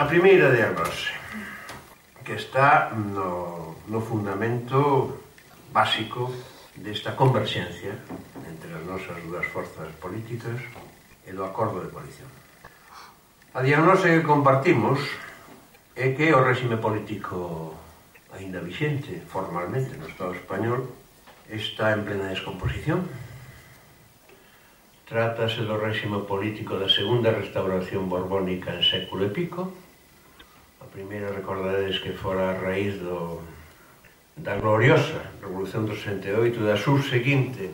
A primeira diagnose, que está no fundamento básico desta converxencia entre as nosas dúas forzas políticas e do acordo de coalición. A diagnose que compartimos é que o réxime político aínda vixente formalmente no Estado español está en plena descomposición. Trátase do réxime político da segunda restauración borbónica en século e pico. A primeira, recordaredes que fora a raíz da gloriosa Revolución do 68, da subseguinte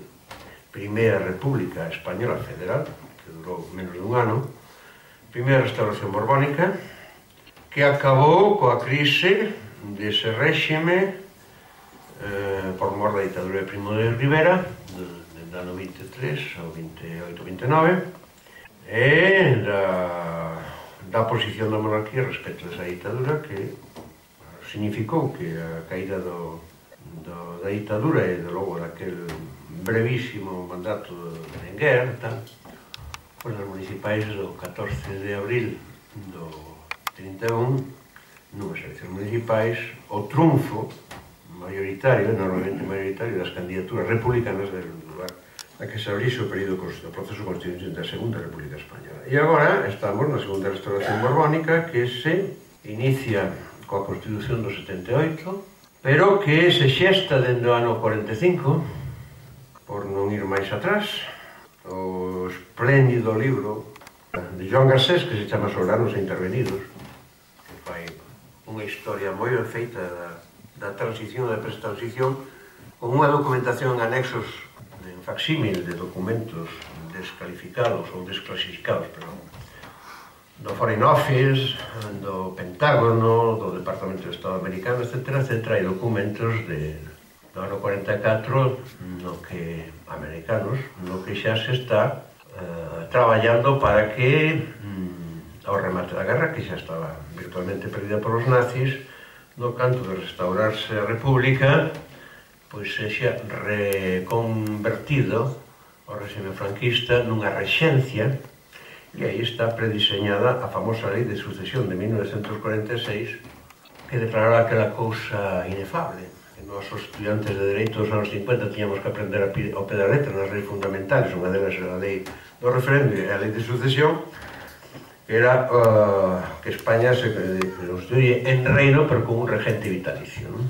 Primeira República Española Federal, que durou menos dun ano, primeira restauración borbónica, que acabou coa crise dese réxime por mor da ditadura de Primo de Rivera, do ano 23 ao 28-29, e da posición da monarquía respecto a esa ditadura, que significou que a caída da ditadura e logo daquel brevísimo mandato de Enguer, pois as municipais do 14 de abril do 31, nunhas eleccións municipais, o triunfo mayoritario, normalmente mayoritario, das candidaturas republicanas del lugar a que se abrixe o período do proceso constituinte da Segunda República Española. E agora estamos na Segunda Restauración Borbónica, que se inicia coa Constitución do 78, pero que se xesta dende o ano 45, por non ir máis atrás, o espléndido libro de Joan Garcés, que se chama Soberanos e Intervenidos, que fai unha historia moi ben feita da transición e da prestransición, con unha documentación en anexos en facsímil de documentos descalificados ou desclasificados, perdón, do Foreign Office, do Pentágono, do Departamento de Estado americano, etc., e documentos do ano 44 americanos, no que xa se está traballando para que ao remate da guerra, que xa estaba virtualmente perdida polos nazis, no canto de restaurarse a República, pois sexa reconvertido o réxime franquista nunha rexencia, e aí está prediseñada a famosa Lei de Sucesión de 1946, que declaraba aquela cousa inefable. Nós, os estudiantes de Dereito dos anos 50, tiñamos que aprender ao pé da letra nas leis fundamentales, unha delas era a Lei do Referendo e a Lei de Sucesión, era que España se constituye en reino, pero con un regente vitalicio, non?